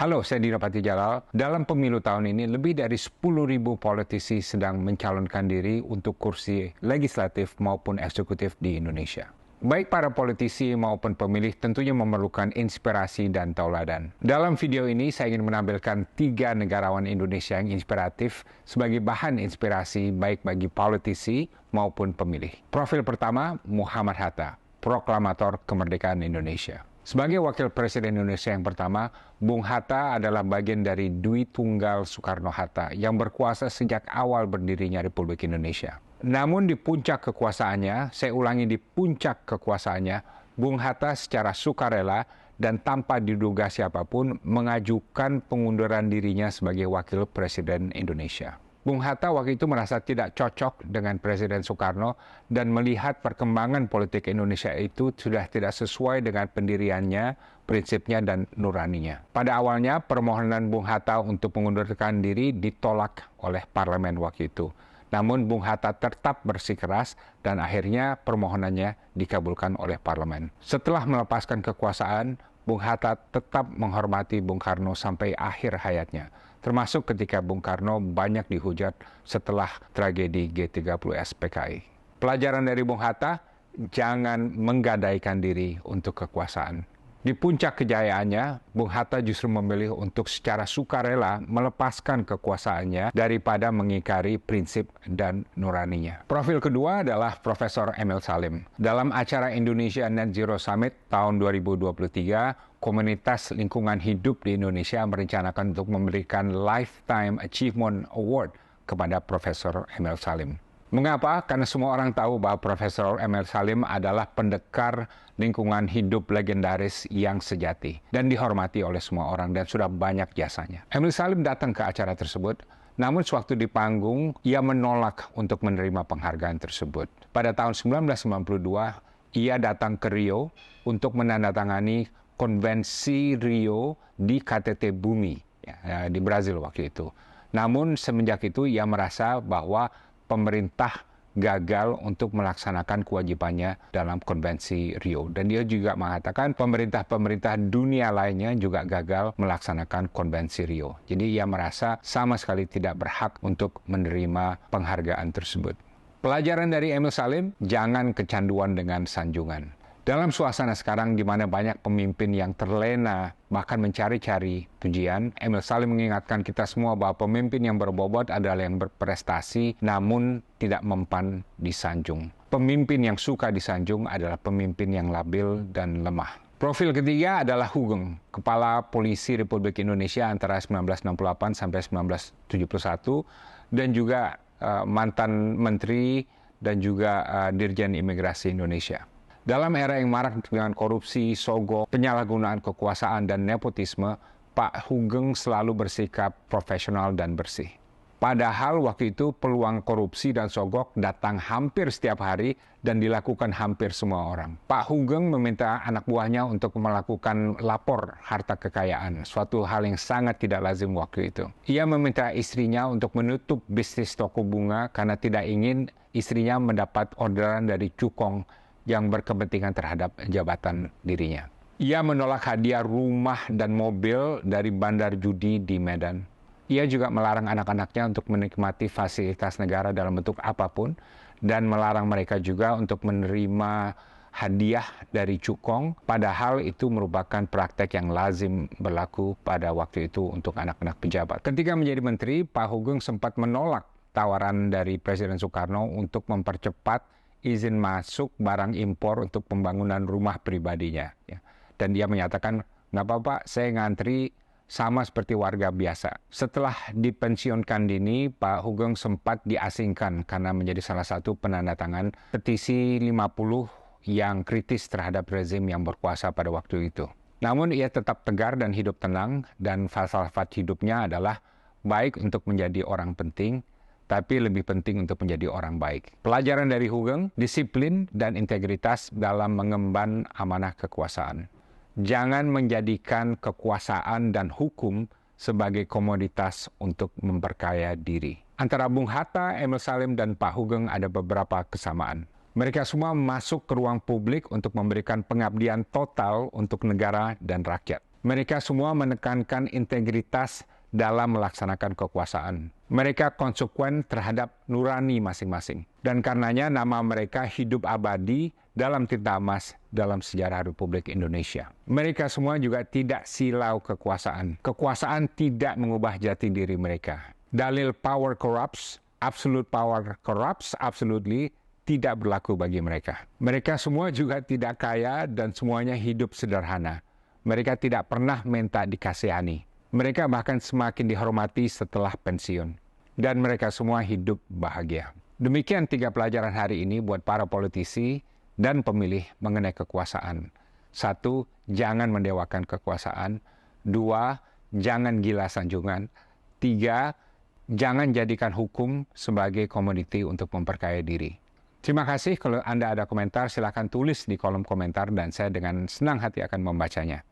Halo, saya Dino Patijalal. Dalam pemilu tahun ini, lebih dari 10.000 politisi sedang mencalonkan diri untuk kursi legislatif maupun eksekutif di Indonesia. Baik para politisi maupun pemilih tentunya memerlukan inspirasi dan tauladan. Dalam video ini, saya ingin menampilkan 3 negarawan Indonesia yang inspiratif sebagai bahan inspirasi baik bagi politisi maupun pemilih. Profil pertama, Muhammad Hatta, proklamator kemerdekaan Indonesia. Sebagai wakil presiden Indonesia yang pertama, Bung Hatta adalah bagian dari Dwi Tunggal Soekarno-Hatta yang berkuasa sejak awal berdirinya Republik Indonesia. Namun di puncak kekuasaannya, saya ulangi di puncak kekuasaannya, Bung Hatta secara sukarela dan tanpa diduga siapapun mengajukan pengunduran dirinya sebagai wakil presiden Indonesia. Bung Hatta waktu itu merasa tidak cocok dengan Presiden Soekarno dan melihat perkembangan politik Indonesia itu sudah tidak sesuai dengan pendiriannya, prinsipnya, dan nuraninya. Pada awalnya, permohonan Bung Hatta untuk mengundurkan diri ditolak oleh parlemen waktu itu. Namun Bung Hatta tetap bersikeras dan akhirnya permohonannya dikabulkan oleh parlemen. Setelah melepaskan kekuasaan, Bung Hatta tetap menghormati Bung Karno sampai akhir hayatnya. Termasuk ketika Bung Karno banyak dihujat setelah tragedi G30S PKI. Pelajaran dari Bung Hatta, jangan menggadaikan diri untuk kekuasaan. Di puncak kejayaannya, Bung Hatta justru memilih untuk secara sukarela melepaskan kekuasaannya daripada mengingkari prinsip dan nuraninya. Profil kedua adalah Profesor Emil Salim. Dalam acara Indonesia Net Zero Summit tahun 2023, Komunitas Lingkungan Hidup di Indonesia merencanakan untuk memberikan Lifetime Achievement Award kepada Profesor Emil Salim. Mengapa? Karena semua orang tahu bahwa Profesor Emil Salim adalah pendekar lingkungan hidup legendaris yang sejati dan dihormati oleh semua orang dan sudah banyak jasanya. Emil Salim datang ke acara tersebut, namun sewaktu di panggung, ia menolak untuk menerima penghargaan tersebut. Pada tahun 1992, ia datang ke Rio untuk menandatangani Konvensi Rio di KTT Bumi di Brazil waktu itu. Namun semenjak itu ia merasa bahwa pemerintah gagal untuk melaksanakan kewajibannya dalam Konvensi Rio. Dan dia juga mengatakan pemerintah-pemerintah dunia lainnya juga gagal melaksanakan Konvensi Rio. Jadi ia merasa sama sekali tidak berhak untuk menerima penghargaan tersebut. Pelajaran dari Emil Salim, jangan kecanduan dengan sanjungan. Dalam suasana sekarang di mana banyak pemimpin yang terlena bahkan mencari-cari pujian, Emil Salim mengingatkan kita semua bahwa pemimpin yang berbobot adalah yang berprestasi namun tidak mempan disanjung. Pemimpin yang suka disanjung adalah pemimpin yang labil dan lemah. Profil ketiga adalah Hugeng, Kepala Polisi Republik Indonesia antara 1968 sampai 1971 dan juga mantan Menteri dan juga Dirjen Imigrasi Indonesia. Dalam era yang marak dengan korupsi, sogok, penyalahgunaan kekuasaan, dan nepotisme, Pak Hugeng selalu bersikap profesional dan bersih. Padahal waktu itu peluang korupsi dan sogok datang hampir setiap hari dan dilakukan hampir semua orang. Pak Hugeng meminta anak buahnya untuk melakukan lapor harta kekayaan, suatu hal yang sangat tidak lazim waktu itu. Ia meminta istrinya untuk menutup bisnis toko bunga karena tidak ingin istrinya mendapat orderan dari cukong yang berkepentingan terhadap jabatan dirinya. Ia menolak hadiah rumah dan mobil dari bandar judi di Medan. Ia juga melarang anak-anaknya untuk menikmati fasilitas negara dalam bentuk apapun dan melarang mereka juga untuk menerima hadiah dari cukong, padahal itu merupakan praktek yang lazim berlaku pada waktu itu untuk anak-anak pejabat. Ketika menjadi menteri, Pak Hugeng sempat menolak tawaran dari Presiden Soekarno untuk mempercepat izin masuk barang impor untuk pembangunan rumah pribadinya. Dan dia menyatakan, nggak apa-apa, saya ngantri sama seperti warga biasa. Setelah dipensiunkan dini, Pak Hugeng sempat diasingkan karena menjadi salah satu penandatangan petisi 50 yang kritis terhadap rezim yang berkuasa pada waktu itu. Namun ia tetap tegar dan hidup tenang, dan falsafat hidupnya adalah baik untuk menjadi orang penting, tapi lebih penting untuk menjadi orang baik. Pelajaran dari Hugeng, disiplin dan integritas dalam mengemban amanah kekuasaan. Jangan menjadikan kekuasaan dan hukum sebagai komoditas untuk memperkaya diri. Antara Bung Hatta, Emil Salim, dan Pak Hugeng ada beberapa kesamaan. Mereka semua masuk ke ruang publik untuk memberikan pengabdian total untuk negara dan rakyat. Mereka semua menekankan integritas dalam melaksanakan kekuasaan. Mereka konsekuen terhadap nurani masing-masing. Dan karenanya nama mereka hidup abadi dalam tinta emas dalam sejarah Republik Indonesia. Mereka semua juga tidak silau kekuasaan. Kekuasaan tidak mengubah jati diri mereka. Dalil power corrupts, absolute power corrupts, absolutely tidak berlaku bagi mereka. Mereka semua juga tidak kaya dan semuanya hidup sederhana. Mereka tidak pernah minta dikasihani. Mereka bahkan semakin dihormati setelah pensiun. Dan mereka semua hidup bahagia. Demikian 3 pelajaran hari ini buat para politisi dan pemilih mengenai kekuasaan. 1, jangan mendewakan kekuasaan. 2, jangan gila sanjungan. 3, jangan jadikan hukum sebagai komoditi untuk memperkaya diri. Terima kasih. Kalau Anda ada komentar, silakan tulis di kolom komentar dan saya dengan senang hati akan membacanya.